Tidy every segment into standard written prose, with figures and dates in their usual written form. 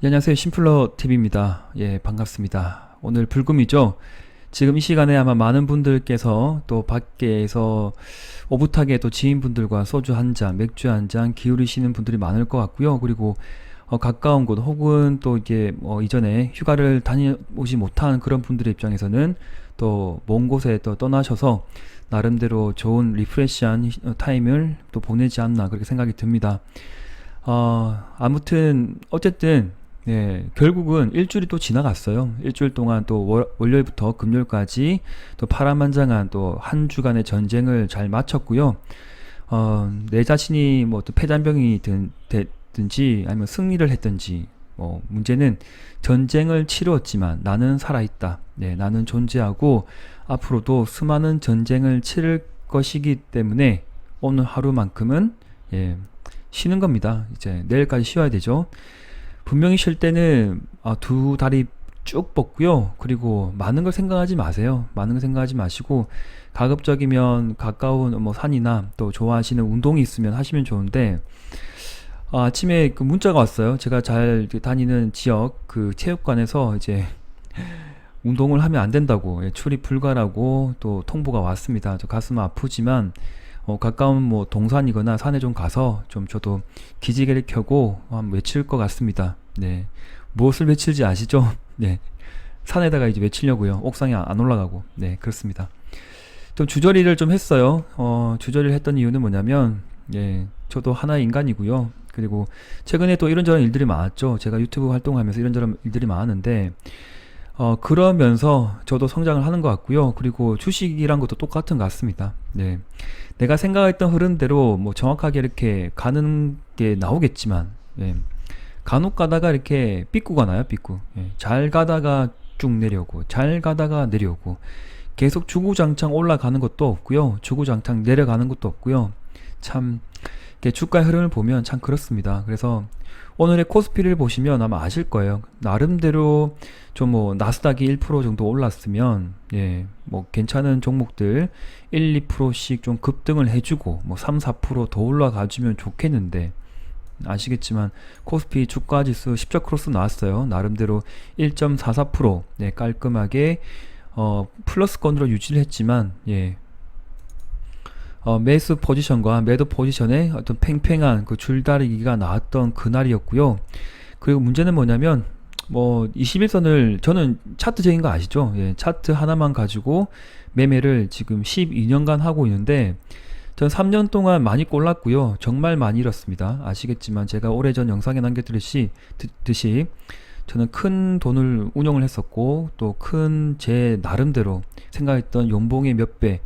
예, 안녕하세요. 심플러 TV입니다. 예, 반갑습니다. 오늘 불금이죠. 지금 이 시간에 아마 많은 분들께서 또 밖에서 오붓하게 또 지인분들과 소주 한 잔, 맥주 한 잔 기울이시는 분들이 많을 것 같고요. 그리고 가까운 곳 혹은 또 이게 이전에 휴가를 다녀오지 못한 그런 분들의 입장에서는 또 먼 곳에 또 떠나셔서 나름대로 좋은 리프레시한 타임을 또 보내지 않나 그렇게 생각이 듭니다. 아무튼 어쨌든 결국은 일주일이 또 지나갔어요. 일주일 동안 또 월요일부터 금요일까지 또 파란만장한 또 한 주간의 전쟁을 잘 마쳤고요. 내 자신이 뭐 또 패잔병이 됐든지 아니면 승리를 했든지 문제는 전쟁을 치루었지만 나는 살아있다. 네, 나는 존재하고 앞으로도 수많은 전쟁을 치를 것이기 때문에 오늘 하루만큼은 쉬는 겁니다. 이제 내일까지 쉬어야 되죠. 분명히 쉴 때는 두 다리 쭉 뻗고요. 그리고 많은 걸 생각하지 마세요. 많은 걸 생각하지 마시고 가급적이면 가까운 뭐 산이나 또 좋아하시는 운동이 있으면 하시면 좋은데 아침에 그 문자가 왔어요. 제가 잘 다니는 지역 그 체육관에서 이제 운동을 하면 안 된다고 출입 불가라고 또 통보가 왔습니다. 저 가슴 아프지만 가까운 뭐 동산이거나 산에 좀 가서 좀 저도 기지개를 켜고 한번 외칠 것 같습니다. 네. 무엇을 외칠지 아시죠? 네. 산에다가 이제 외치려고요. 옥상에 안 올라가고. 네, 그렇습니다. 좀 주저리를 좀 했어요. 주저리를 했던 이유는 뭐냐면, 저도 하나의 인간이고요. 그리고 최근에 또 이런저런 일들이 많았죠. 제가 유튜브 활동하면서 이런저런 일들이 많았는데, 그러면서 저도 성장을 하는 것 같고요. 그리고 주식이란 것도 똑같은 것 같습니다. 네. 내가 생각했던 흐름대로 뭐 정확하게 이렇게 가는 게 나오겠지만, 간혹 가다가 이렇게 삐꾸가 나요, 삐꾸. 잘 가다가 쭉 내려오고, 잘 가다가 내려오고, 계속 주구장창 올라가는 것도 없고요. 주구장창 내려가는 것도 없고요. 참, 이렇게 주가의 흐름을 보면 참 그렇습니다. 그래서 오늘의 코스피를 보시면 아마 아실 거예요. 나름대로 좀 뭐 나스닥이 1% 정도 올랐으면 뭐 괜찮은 종목들 1, 2%씩 좀 급등을 해주고 뭐 3, 4%더 올라가주면 좋겠는데 아시겠지만 코스피 주가지수 10적 크로스 나왔어요. 나름대로 1.44% 깔끔하게 플러스권으로 유지를 했지만 매수 포지션과 매도 포지션의 어떤 팽팽한 그 줄다리기가 나왔던 그날이었고요. 그리고 문제는 뭐냐면 뭐 21선을 저는 차트적인 거 아시죠? 차트 하나만 가지고 매매를 지금 12년간 하고 있는데 전 3년 동안 많이 꼴랐고요. 정말 많이 잃었습니다. 아시겠지만 제가 오래전 영상에 남겨드렸듯이 저는 큰 돈을 운용을 했었고 또 큰 제 나름대로 생각했던 연봉의 몇 배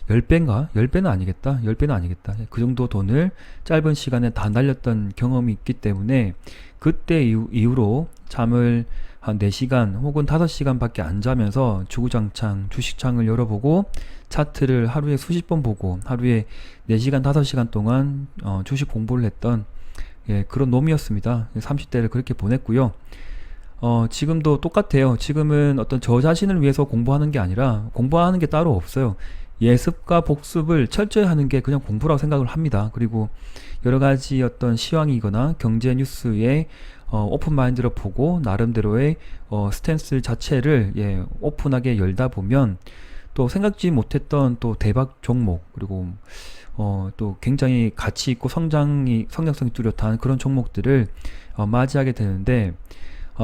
10배인가? 10배는 아니겠다. 10배는 아니겠다. 그 정도 돈을 짧은 시간에 다 날렸던 경험이 있기 때문에 그때 이후로 잠을 한 4시간 혹은 5시간 밖에 안 자면서 주구장창 주식창을 열어보고 차트를 하루에 수십 번 보고 하루에 4시간 5시간 동안 주식 공부를 했던 그런 놈이었습니다. 30대를 그렇게 보냈고요. 지금도 똑같아요. 지금은 어떤 저 자신을 위해서 공부하는 게 아니라 공부하는 게 따로 없어요. 예습과 복습을 철저히 하는 게 그냥 공부라고 생각을 합니다. 그리고 여러 가지 어떤 시황이거나 경제 뉴스에 오픈 마인드로 보고 나름대로의 스탠스 자체를 오픈하게 열다 보면 또 생각지 못했던 또 대박 종목 그리고 또 굉장히 가치 있고 성장성이 뚜렷한 그런 종목들을 맞이하게 되는데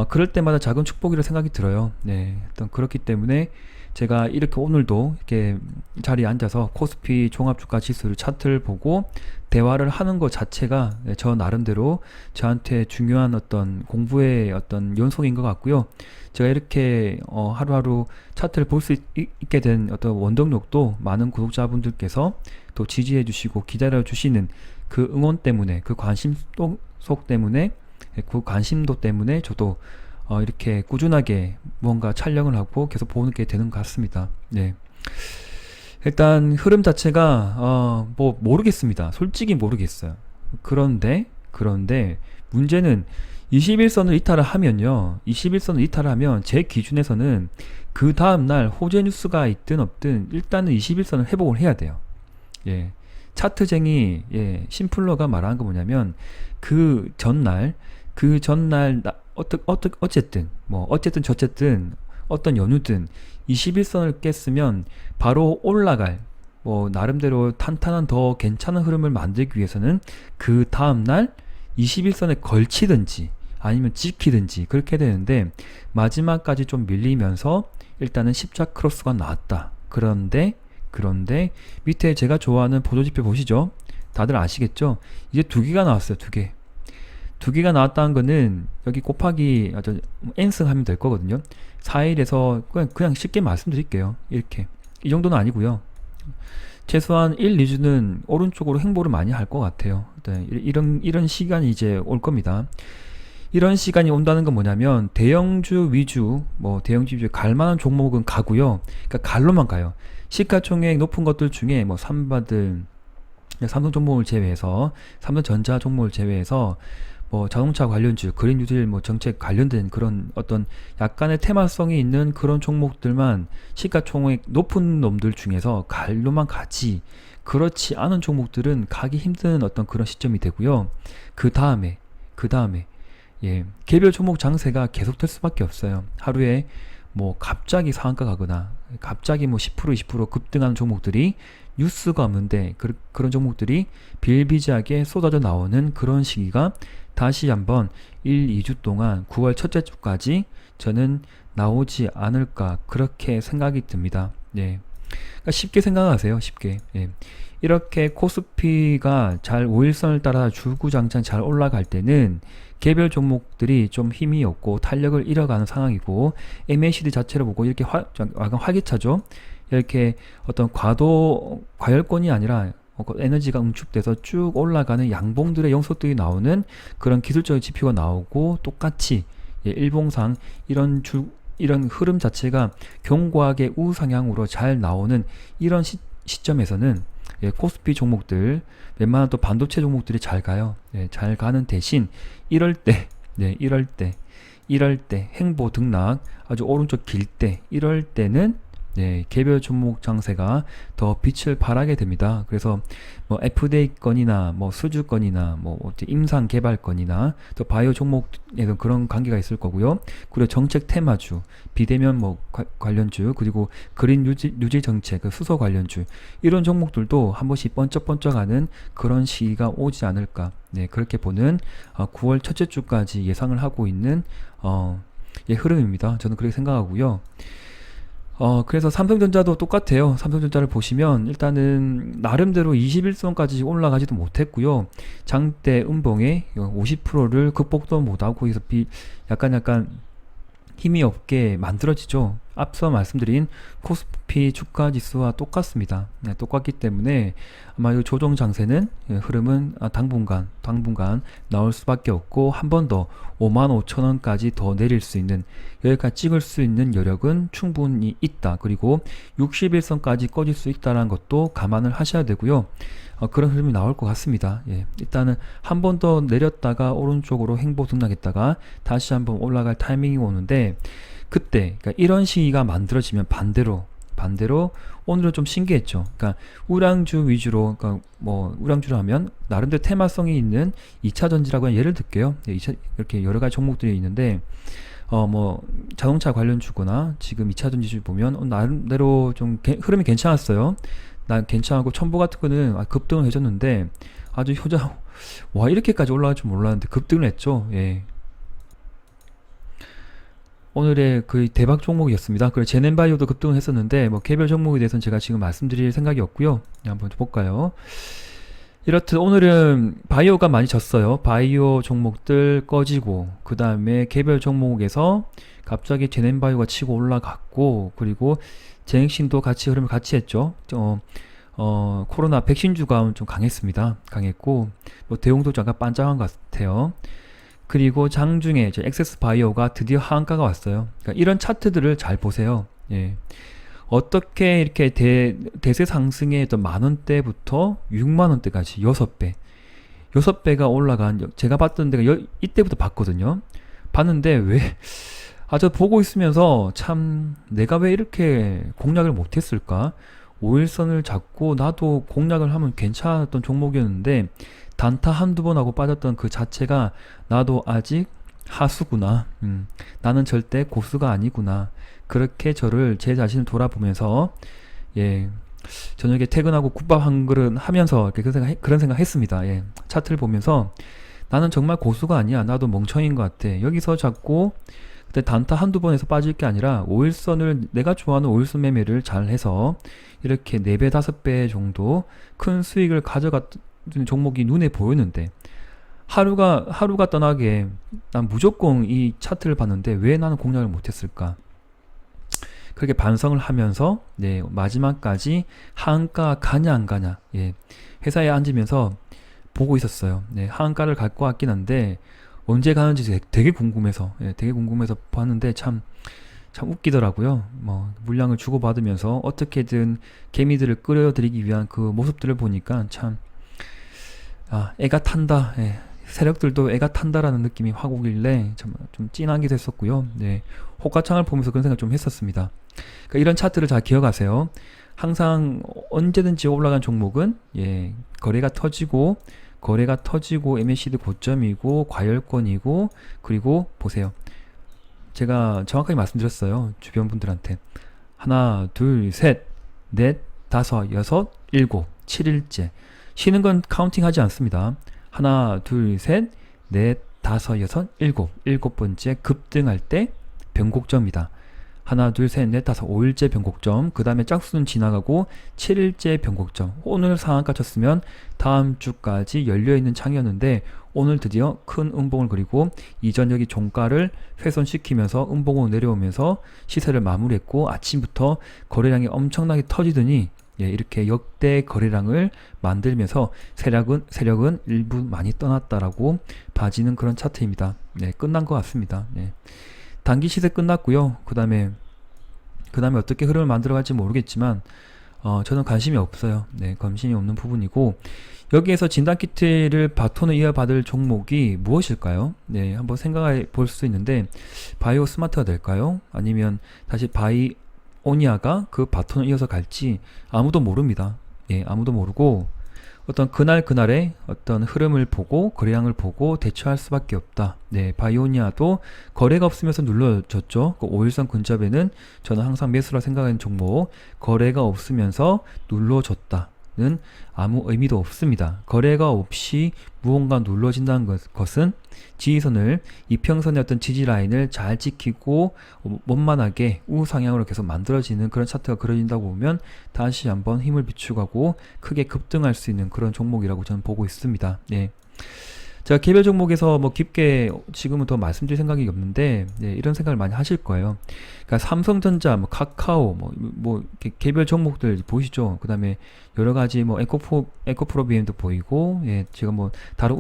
그럴 때마다 작은 축복이라 생각이 들어요. 일단 그렇기 때문에 제가 이렇게 오늘도 이렇게 자리에 앉아서 코스피 종합주가 지수를 차트를 보고 대화를 하는 것 자체가 저 나름대로 저한테 중요한 어떤 공부의 어떤 연속인 것 같고요. 제가 이렇게 하루하루 차트를 볼 수 있게 된 어떤 원동력도 많은 구독자분들께서 또 지지해 주시고 기다려 주시는 그 응원 때문에 그 관심도 때문에 그 관심도 때문에 저도 이렇게 꾸준하게 무언가 촬영을 하고 계속 보게 되는 것 같습니다. 일단 흐름 자체가 뭐 모르겠습니다. 솔직히 모르겠어요. 그런데 문제는 21선을 이탈을 하면요. 21선을 이탈을 하면 제 기준에서는 그 다음날 호재 뉴스가 있든 없든 일단은 21선을 회복을 해야 돼요. 차트쟁이 심플러가 말하는 거 뭐냐면 그 전날 어쨌든 뭐 어쨌든 저쨌든 어떤 연유든 21선을 깼으면 바로 올라갈, 뭐 나름대로 탄탄한 더 괜찮은 흐름을 만들기 위해서는 그 다음날 21선에 걸치든지 아니면 지키든지 그렇게 되는데, 마지막까지 좀 밀리면서 일단은 십자 크로스가 나왔다. 그런데 밑에 제가 좋아하는 보조지표 보시죠. 다들 아시겠죠? 이제 두 개가 나왔어요. 두 개가 나왔다는 거는 여기 곱하기 n승 하면 될 거거든요. 4일에서 그냥 쉽게 말씀드릴게요. 이렇게 이 정도는 아니고요. 최소한 1, 2주는 오른쪽으로 행보를 많이 할 것 같아요. 네, 이런 시간이 이제 올 겁니다. 이런 시간이 온다는 건 뭐냐면 대형주 위주, 뭐 대형주 위주 갈만한 종목은 가고요. 그러니까 갈로만 가요. 시가총액 높은 것들 중에 뭐 삼바들, 삼성 종목을 제외해서, 삼성전자 종목을 제외해서 뭐 자동차 관련주, 그린 뉴딜 뭐 정책 관련된 그런 어떤 약간의 테마성이 있는 그런 종목들만 시가총액 높은 놈들 중에서 갈로만 가지, 그렇지 않은 종목들은 가기 힘든 어떤 그런 시점이 되고요. 그 다음에 예, 개별 종목 장세가 계속될 수밖에 없어요. 하루에 뭐 갑자기 상한가 가거나 갑자기 뭐 10% 20% 급등하는 종목들이 뉴스가 없는데 그런 종목들이 비일비재하게 쏟아져 나오는 그런 시기가 다시 한번 1, 2주 동안 9월 첫째 주까지 저는 나오지 않을까 그렇게 생각이 듭니다. 예. 그러니까 쉽게 생각하세요. 쉽게. 예. 이렇게 코스피가 잘 5일선을 따라 주구장창 잘 올라갈 때는 개별 종목들이 좀 힘이 없고 탄력을 잃어가는 상황이고, MACD 자체를 보고 이렇게 약간 활기차죠. 이렇게 어떤 과열권이 아니라 에너지가 응축돼서 쭉 올라가는 양봉들의 영속들이 나오는 그런 기술적인 지표가 나오고, 똑같이 예, 일봉상 이런 흐름 자체가 견고하게 우상향으로 잘 나오는 이런 시점에서는 예, 코스피 종목들, 웬만한 또 반도체 종목들이 잘 가요. 예, 잘 가는 대신 이럴 때 행보 등락 아주 오른쪽 길 때, 이럴 때는 네, 개별 종목 장세가 더 빛을 발하게 됩니다. 그래서 뭐 FDA 건이나 뭐 수주 건이나 뭐 임상 개발 건이나 또 바이오 종목에도 그런 관계가 있을 거고요. 그리고 정책 테마주, 비대면 뭐 관련주, 그리고 그린 뉴질 정책, 그 수소 관련주, 이런 종목들도 한 번씩 번쩍번쩍하는 그런 시기가 오지 않을까. 네, 그렇게 보는 9월 첫째 주까지 예상을 하고 있는 예, 흐름입니다. 저는 그렇게 생각하고요. 그래서 삼성전자도 똑같아요. 삼성전자를 보시면 일단은 나름대로 21선까지 올라가지도 못했고요. 장대 음봉에 50%를 극복도 못하고 있어 약간 힘이 없게 만들어지죠. 앞서 말씀드린 코스피 주가 지수와 똑같습니다. 네, 똑같기 때문에 아마 이 조정 장세는 흐름은 당분간 나올 수밖에 없고, 한 번 더 55,000원까지 더 내릴 수 있는, 여기까지 찍을 수 있는 여력은 충분히 있다. 그리고 61선까지 꺼질 수 있다는 것도 감안을 하셔야 되고요. 그런 흐름이 나올 것 같습니다. 예, 일단은 한 번 더 내렸다가 오른쪽으로 행보 등락했다가 다시 한번 올라갈 타이밍이 오는데, 그때 그러니까 이런 시기가 만들어지면 반대로 오늘은 좀 신기했죠. 그러니까 우량주 위주로, 그러니까 뭐 우량주를 하면 나름대로 테마성이 있는 2차 전지라고 하는 예를 들게요. 예, 이렇게 여러 가지 종목들이 있는데 뭐 자동차 관련주거나 지금 2차 전지주 보면 나름대로 좀 흐름이 괜찮았어요. 난 괜찮고, 첨보 같은 거는 급등을 해줬는데 아주 와, 이렇게까지 올라갈 줄 몰랐는데 급등을 했죠. 예. 오늘의 그 대박 종목이었습니다. 그리고 제넨바이오도 급등을 했었는데 뭐 개별 종목에 대해서는 제가 지금 말씀드릴 생각이 없고요. 한번 볼까요? 이렇듯 오늘은 바이오가 많이 졌어요. 바이오 종목들 꺼지고, 그 다음에 개별 종목에서 갑자기 제넨바이오가 치고 올라갔고, 그리고 제넥신도 같이 흐름을 같이 했죠. 코로나 백신주가 좀 강했고, 뭐 대웅도 잠깐 반짝한 것 같아요. 그리고 장중에 엑세스 바이오가 드디어 하한가가 왔어요. 그러니까 이런 차트들을 잘 보세요. 예. 어떻게 이렇게 대세 상승의 어떤 만원대부터 6만원대까지 6배가 올라간, 제가 봤던 데가 이때부터 봤거든요. 봤는데 저 보고 있으면서 참 내가 왜 이렇게 공략을 못했을까? 5일선을 잡고 나도 공략을 하면 괜찮았던 종목이었는데 단타 한두 번 하고 빠졌던 그 자체가 나도 아직 하수구나. 나는 절대 고수가 아니구나. 그렇게 저를 제 자신을 돌아보면서 예, 저녁에 퇴근하고 국밥 한 그릇 하면서 이렇게 그런 생각 했습니다. 예, 차트를 보면서 나는 정말 고수가 아니야. 나도 멍청인 것 같아. 여기서 자꾸 그때 단타 한두 번에서 빠질 게 아니라 오일선을 내가 좋아하는 오일선 매매를 잘 해서 이렇게 4배, 5배 정도 큰 수익을 가져갔던 종목이 눈에 보였는데 하루가 떠나게 난 무조건 이 차트를 봤는데 왜 나는 공략을 못했을까? 그렇게 반성을 하면서 네, 마지막까지 하한가 가냐 안 가냐 예, 회사에 앉으면서 보고 있었어요. 네, 하한가를 갈 것 같긴 한데 언제 가는지 되게 궁금해서 예, 되게 궁금해서 봤는데 참 웃기더라고요. 뭐 물량을 주고받으면서 어떻게든 개미들을 끌어들이기 위한 그 모습들을 보니까 참 애가 탄다. 예, 세력들도 애가 탄다라는 느낌이 확 오길래 좀 찐하게 됐었고요. 네, 호가창을 보면서 그런 생각 좀 했었습니다. 그러니까 이런 차트를 잘 기억하세요. 항상 언제든지 올라간 종목은 예, 거래가 터지고 MACD 고점이고 과열권이고 그리고 보세요. 제가 정확하게 말씀드렸어요. 주변 분들한테 하나, 둘, 셋, 넷, 다섯, 여섯, 일곱, 7일째 쉬는 건 카운팅 하지 않습니다. 하나, 둘, 셋, 넷, 다섯, 여섯, 일곱 번째 급등할 때 변곡점이다. 하나, 둘, 셋, 넷, 다섯, 5일째 변곡점, 그 다음에 짝수는 지나가고 7일째 변곡점. 오늘 상한가 쳤으면 다음 주까지 열려있는 창이었는데 오늘 드디어 큰 음봉을 그리고 이전 여기 종가를 훼손시키면서 음봉으로 내려오면서 시세를 마무리했고 아침부터 거래량이 엄청나게 터지더니 예, 이렇게 역대 거래량을 만들면서 세력은 일부 많이 떠났다라고 봐지는 그런 차트입니다. 네, 끝난 것 같습니다. 네. 단기 시세 끝났고요. 그 다음에 어떻게 흐름을 만들어갈지 모르겠지만 저는 관심이 없어요. 네, 관심이 없는 부분이고 여기에서 진단키트를 바톤을 이어받을 종목이 무엇일까요? 네, 한번 생각해 볼 수 있는데 바이오 스마트가 될까요? 아니면 다시 바이오니아가 그 바톤을 이어서 갈지 아무도 모릅니다. 예, 아무도 모르고 어떤 그날의 어떤 흐름을 보고 거래량을 보고 대처할 수밖에 없다. 네, 바이오니아도 거래가 없으면서 눌러졌죠. 그 5일선 근접에는 저는 항상 매수라 생각하는 종목 거래가 없으면서 눌러졌다는 아무 의미도 없습니다. 거래가 없이 무언가 눌러진다는 것은 지지선을 이평선의 어떤 지지라인을 잘 지키고 원만하게 우상향으로 계속 만들어지는 그런 차트가 그려진다고 보면 다시 한번 힘을 비추고 크게 급등할 수 있는 그런 종목이라고 저는 보고 있습니다. 네. 제가 개별 종목에서 뭐 깊게 지금은 더 말씀드릴 생각이 없는데 네, 이런 생각을 많이 하실 거예요. 그러니까 삼성전자, 뭐 카카오, 뭐 이렇게 개별 종목들 보이시죠? 그 다음에 여러 가지 뭐 에코프로비엠도 보이고, 예, 제가 뭐 다른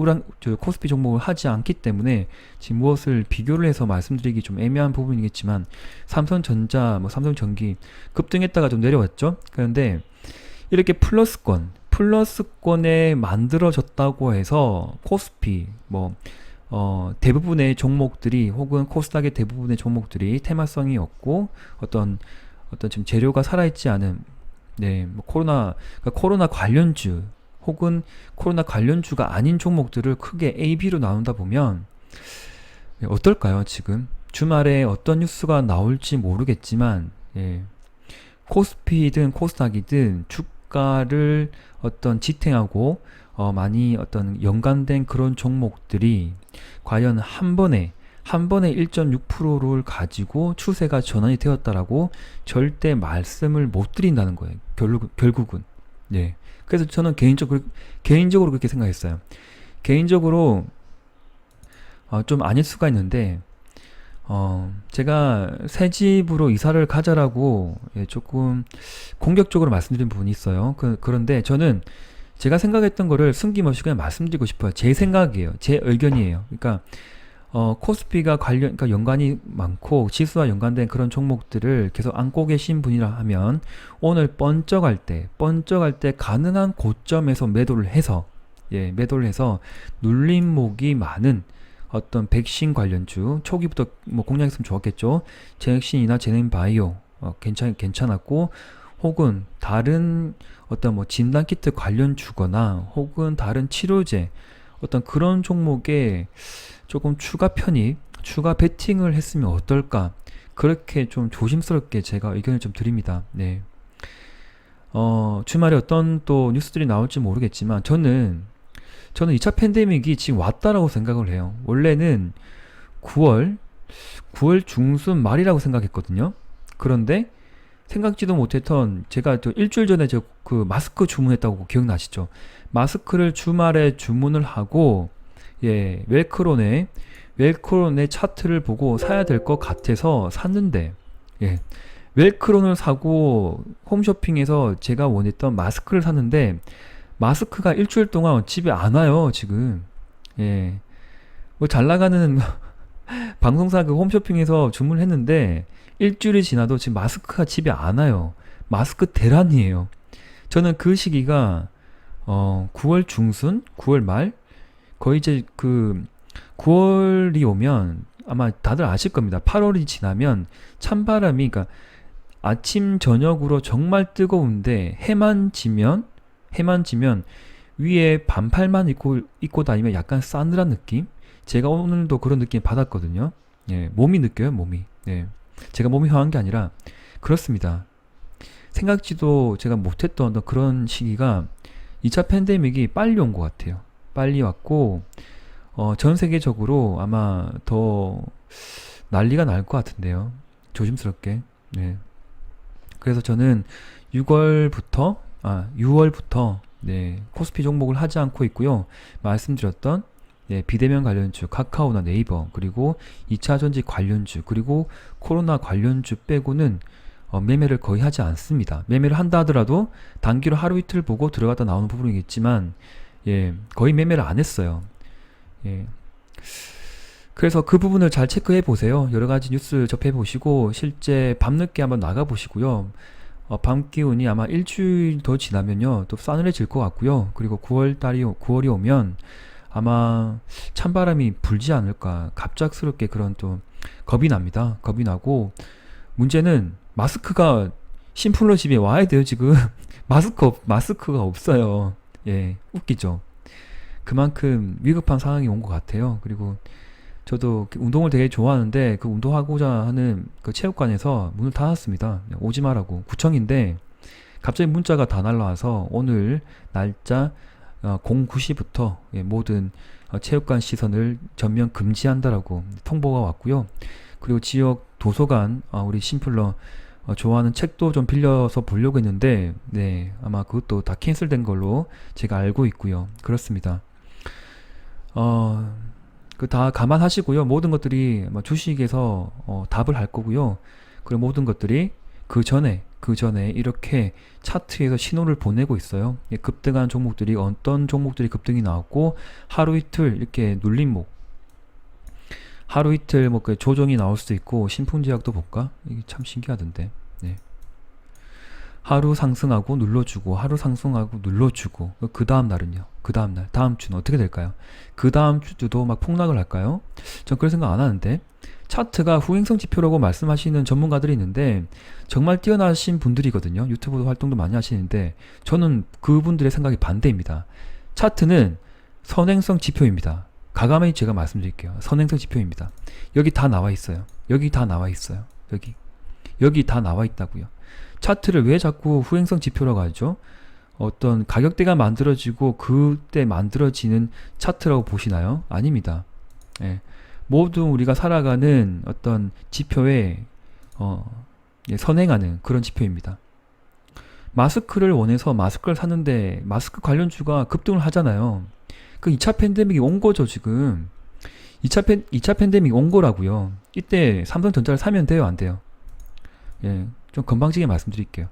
코스피 종목을 하지 않기 때문에 지금 무엇을 비교를 해서 말씀드리기 좀 애매한 부분이겠지만 삼성전자, 뭐 삼성전기 급등했다가 좀 내려왔죠. 그런데 이렇게 플러스권에 만들어졌다고 해서 코스피 대부분의 종목들이 혹은 코스닥의 대부분의 종목들이 테마성이 없고 어떤 지금 재료가 살아있지 않은 네, 뭐 코로나 관련주 혹은 코로나 관련주가 아닌 종목들을 크게 A, B로 나눈다 보면 어떨까요? 지금 주말에 어떤 뉴스가 나올지 모르겠지만 예, 코스피든 코스닥이든 주가를 어떤 지탱하고 많이 어떤 연관된 그런 종목들이 과연 한 번에 1.6%를 가지고 추세가 전환이 되었다라고 절대 말씀을 못 드린다는 거예요. 결국은. 네. 그래서 저는 개인적으로 그렇게 생각했어요. 개인적으로 좀 아닐 수가 있는데 제가 새 집으로 이사를 가자라고 예, 조금 공격적으로 말씀드린 부분이 있어요. 그런데 저는 제가 생각했던 거를 숨김없이 그냥 말씀드리고 싶어요. 제 생각이에요. 제 의견이에요. 그러니까 코스피가 그러니까 연관이 많고 지수와 연관된 그런 종목들을 계속 안고 계신 분이라 하면 오늘 번쩍할 때 가능한 고점에서 매도를 해서 눌림목이 많은 어떤 백신 관련주 초기부터 뭐 공략했으면 좋았겠죠. 제넥신이나 제넨바이오 괜찮았고 혹은 다른 어떤 뭐 진단키트 관련주거나 혹은 다른 치료제 어떤 그런 종목에 조금 추가 편입 추가 베팅을 했으면 어떨까? 그렇게 좀 조심스럽게 제가 의견을 좀 드립니다. 네. 주말에 어떤 또 뉴스들이 나올지 모르겠지만 저는 2차 팬데믹이 지금 왔다라고 생각을 해요. 원래는 9월 중순 말이라고 생각했거든요. 그런데 생각지도 못했던 제가 또 일주일 전에 저 그 마스크 주문했다고 기억나시죠? 마스크를 주말에 주문을 하고 예, 웰크론의 차트를 보고 사야 될 것 같아서 샀는데 예, 웰크론을 사고 홈쇼핑에서 제가 원했던 마스크를 샀는데 마스크가 일주일 동안 집에 안 와요, 지금. 예. 뭐 잘 나가는 방송사 그 홈쇼핑에서 주문했는데 일주일이 지나도 지금 마스크가 집에 안 와요. 마스크 대란이에요. 저는 그 시기가 9월 중순, 9월 말 거의 이제 그 9월이 오면 아마 다들 아실 겁니다. 8월이 지나면 찬바람이 그러니까 아침 저녁으로 정말 뜨거운데 해만 지면 위에 반팔만 입고 다니면 약간 싸늘한 느낌? 제가 오늘도 그런 느낌 받았거든요. 예, 몸이 느껴요, 몸이. 예. 제가 몸이 상한 게 아니라 그렇습니다. 생각지도 제가 못했던 그런 시기가 2차 팬데믹이 빨리 온 것 같아요. 빨리 왔고 전 세계적으로 아마 더 난리가 날 것 같은데요. 조심스럽게. 네. 그래서 저는 6월부터 네, 코스피 종목을 하지 않고 있고요. 말씀드렸던 네, 비대면 관련주, 카카오나 네이버, 그리고 2차 전지 관련주, 그리고 코로나 관련주 빼고는 매매를 거의 하지 않습니다. 매매를 한다 하더라도 단기로 하루 이틀 보고 들어갔다 나오는 부분이겠지만 예, 거의 매매를 안 했어요. 예. 그래서 그 부분을 잘 체크해 보세요. 여러 가지 뉴스 접해 보시고 실제 밤늦게 한번 나가 보시고요. 밤 기온이 아마 일주일 더 지나면요 또 싸늘해질 것 같고요. 그리고 9월이 오면 아마 찬바람이 불지 않을까 갑작스럽게 그런 또 겁이 납니다. 겁이 나고 문제는 마스크가 심플러 집에 와야 돼요 지금. 마스크가 없어요. 예, 웃기죠. 그만큼 위급한 상황이 온 것 같아요. 그리고 저도 운동을 되게 좋아하는데 그 운동하고자 하는 그 체육관에서 문을 닫았습니다. 오지 마라고. 구청인데 갑자기 문자가 다 날라와서 오늘 날짜 09시부터 모든 체육관 시선을 전면 금지한다라고 통보가 왔고요. 그리고 지역 도서관 우리 심플러 좋아하는 책도 좀 빌려서 보려고 했는데 네 아마 그것도 다 캔슬된 걸로 제가 알고 있고요. 그렇습니다. 그 다 감안하시고요. 모든 것들이 주식에서 답을 할 거고요. 그리고 모든 것들이 그 전에 이렇게 차트에서 신호를 보내고 있어요. 급등한 종목들이 어떤 종목들이 급등이 나왔고 하루 이틀 이렇게 눌림목 하루 이틀 그 조정이 나올 수도 있고 신풍제약도 볼까? 이게 참 신기하던데. 네. 하루 상승하고 눌러주고 하루 상승하고 눌러주고 그 다음 날은요? 그 다음 날 다음 주는 어떻게 될까요? 그 다음 주도 막 폭락을 할까요? 전 그런 생각 안 하는데 차트가 후행성 지표라고 말씀하시는 전문가들이 있는데 정말 뛰어나신 분들이거든요. 유튜브 활동도 많이 하시는데 저는 그분들의 생각이 반대입니다. 차트는 선행성 지표입니다. 가감히 제가 말씀드릴게요. 선행성 지표입니다. 여기 다 나와 있어요. 여기 다 나와 있어요. 여기 다 나와 있다고요. 차트를 왜 자꾸 후행성 지표라고 하죠? 어떤 가격대가 만들어지고 그때 만들어지는 차트라고 보시나요? 아닙니다. 예. 모두 우리가 살아가는 어떤 지표에 선행하는 그런 지표입니다. 마스크를 원해서 마스크를 샀는데 마스크 관련주가 급등을 하잖아요. 그 2차 팬데믹이 온 거죠, 지금. 2차 팬데믹이 온 거라고요. 이때 삼성전자를 사면 돼요, 안 돼요? 예, 좀 건방지게 말씀드릴게요.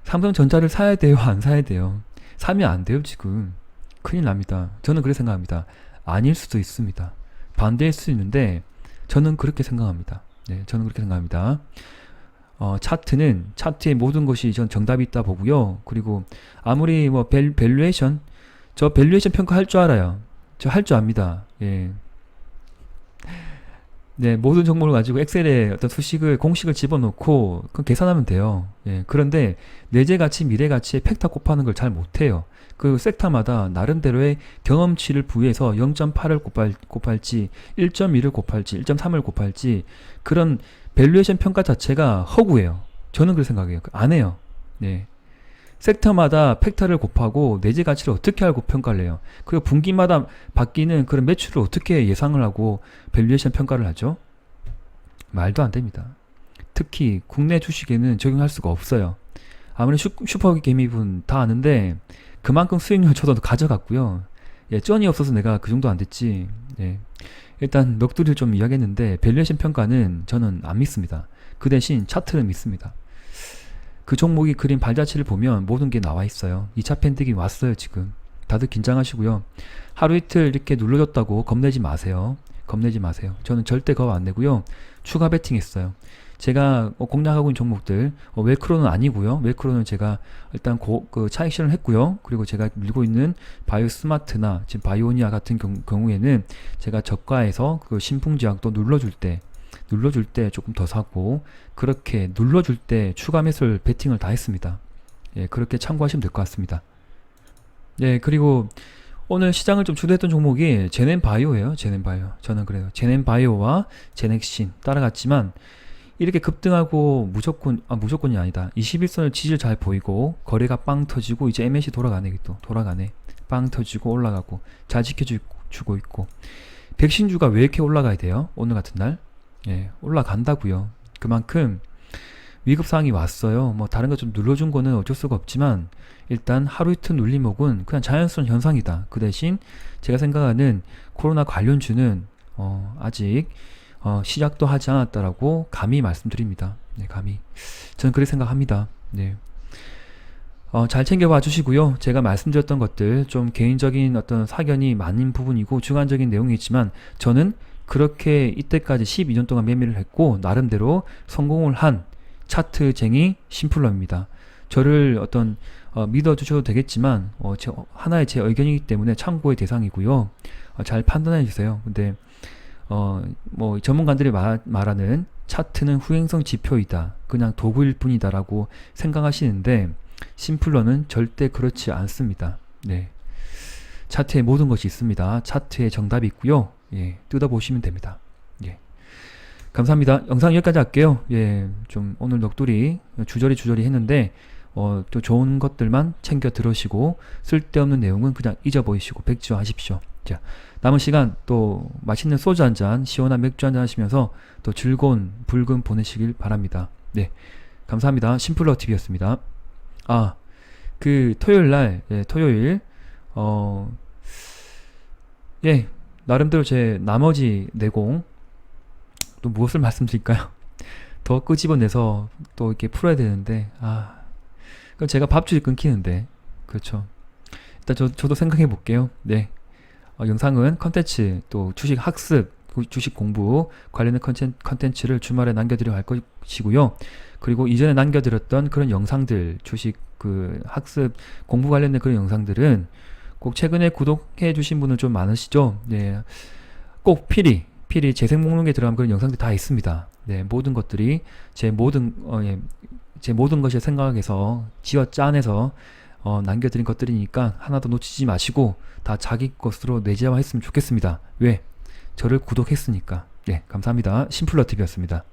삼성전자를 사야 돼요, 안 사야 돼요? 사면 안 돼요, 지금. 큰일 납니다. 저는 그렇게 생각합니다. 아닐 수도 있습니다. 반대일 수도 있는데 저는 그렇게 생각합니다. 네, 저는 그렇게 생각합니다. 차트의 모든 것이 전 정답이 있다 보고요. 그리고 아무리 밸류에이션 저 밸류에이션 평가 할 줄 알아요. 저 할 줄 압니다. 예. 네, 모든 정보를 가지고 엑셀에 어떤 수식을, 공식을 집어넣고, 그 계산하면 돼요. 예, 그런데, 내재 가치, 미래 가치에 팩터 곱하는 걸 잘 못해요. 그 섹터마다 나름대로의 경험치를 부여해서 0.8을 곱할지, 1.2를 곱할지, 1.3을 곱할지, 그런 밸류에이션 평가 자체가 허구예요. 저는 그렇게 생각해요. 안 해요. 네. 섹터마다 팩터를 곱하고 내재 가치를 어떻게 알고 평가를 해요. 그리고 분기마다 바뀌는 그런 매출을 어떻게 예상을 하고 밸류에이션 평가를 하죠. 말도 안 됩니다. 특히 국내 주식에는 적용할 수가 없어요. 아무리 슈퍼 개미분 다 아는데 그만큼 수익률 저도 가져갔고요. 예, 쩐이 없어서 내가 그 정도 안 됐지. 예. 일단 넋두리를 좀 이야기했는데 밸류에이션 평가는 저는 안 믿습니다. 그 대신 차트를 믿습니다. 그 종목이 그린 발자취를 보면 모든 게 나와 있어요. 2차 팬딩이 왔어요, 지금. 다들 긴장하시고요. 하루 이틀 이렇게 눌러줬다고 겁내지 마세요. 겁내지 마세요. 저는 절대 겁 안 내고요. 추가 베팅 했어요. 제가 공략하고 있는 종목들, 웰크로는 아니고요. 웰크로는 제가 일단 그 차익 실현을 했고요. 그리고 제가 밀고 있는 바이오 스마트나 지금 바이오니아 같은 경우에는 제가 저가에서 그 신풍지약도 눌러줄 때 조금 더 사고, 그렇게 눌러줄 때 추가 매수를 베팅을 다 했습니다. 예, 그렇게 참고하시면 될 것 같습니다. 예, 그리고 오늘 시장을 좀 주도했던 종목이 제넨바이오예요. 제넨바이오. 저는 그래요. 제넨바이오와 제넥신 따라갔지만 이렇게 급등하고 무조건이 아니다. 21선을 지지를 잘 보이고 거래가 빵 터지고 이제 MAC 돌아가네. 또 돌아가네. 빵 터지고 올라가고 잘 지켜주고 있고, 백신주가 왜 이렇게 올라가야 돼요? 오늘 같은 날? 예, 올라간다고요. 그만큼 위급 상황이 왔어요. 뭐 다른 거 좀 눌러준 거는 어쩔 수가 없지만 일단 하루 이틀 눌림목은 그냥 자연스러운 현상이다. 그 대신 제가 생각하는 코로나 관련주는 아직 시작도 하지 않았다라고 감히 말씀드립니다. 네, 감히. 저는 그렇게 생각합니다. 네. 잘 챙겨봐 주시고요. 제가 말씀드렸던 것들 좀 개인적인 어떤 사견이 많은 부분이고 주관적인 내용이 있지만 저는 그렇게 이때까지 12년 동안 매매를 했고 나름대로 성공을 한 차트쟁이 심플러입니다. 저를 어떤 믿어주셔도 되겠지만 하나의 제 의견이기 때문에 참고의 대상이고요. 잘 판단해 주세요. 근데 뭐 전문가들이 말하는 차트는 후행성 지표이다, 그냥 도구일 뿐이다 라고 생각하시는데 심플러는 절대 그렇지 않습니다. 네. 차트에 모든 것이 있습니다. 차트에 정답이 있고요. 예, 뜯어보시면 됩니다. 예. 감사합니다. 영상 여기까지 할게요. 예, 좀 오늘 넋두리 주저리 했는데 또 좋은 것들만 챙겨 들으시고 쓸데없는 내용은 그냥 잊어버리시고 백지화하십시오. 자, 남은 시간 또 맛있는 소주 한잔, 시원한 맥주 한잔 하시면서 또 즐거운 불금 보내시길 바랍니다. 네, 감사합니다. 심플러TV였습니다. 아, 그 토요일날, 예, 토요일 예, 나름대로 제 나머지 내공 또 무엇을 말씀드릴까요? 더 끄집어내서 또 이렇게 풀어야 되는데, 그럼 제가 밥줄이 끊기는데, 그렇죠. 일단 저도 생각해 볼게요. 네. 영상은 컨텐츠, 또 주식 학습, 주식 공부 관련된 컨텐츠를 주말에 남겨드려 할 것이고요. 그리고 이전에 남겨드렸던 그런 영상들, 주식 그 학습 공부 관련된 그런 영상들은 꼭 최근에 구독해 주신 분은 좀 많으시죠? 네. 꼭 필히 재생 목록에 들어가면 그런 영상들이 다 있습니다. 네, 모든 것들이 제 모든 것을 생각해서 짜내서 남겨드린 것들이니까 하나도 놓치지 마시고 다 자기 것으로 내재화했으면 좋겠습니다. 왜? 저를 구독했으니까. 네, 감사합니다. 심플러TV였습니다.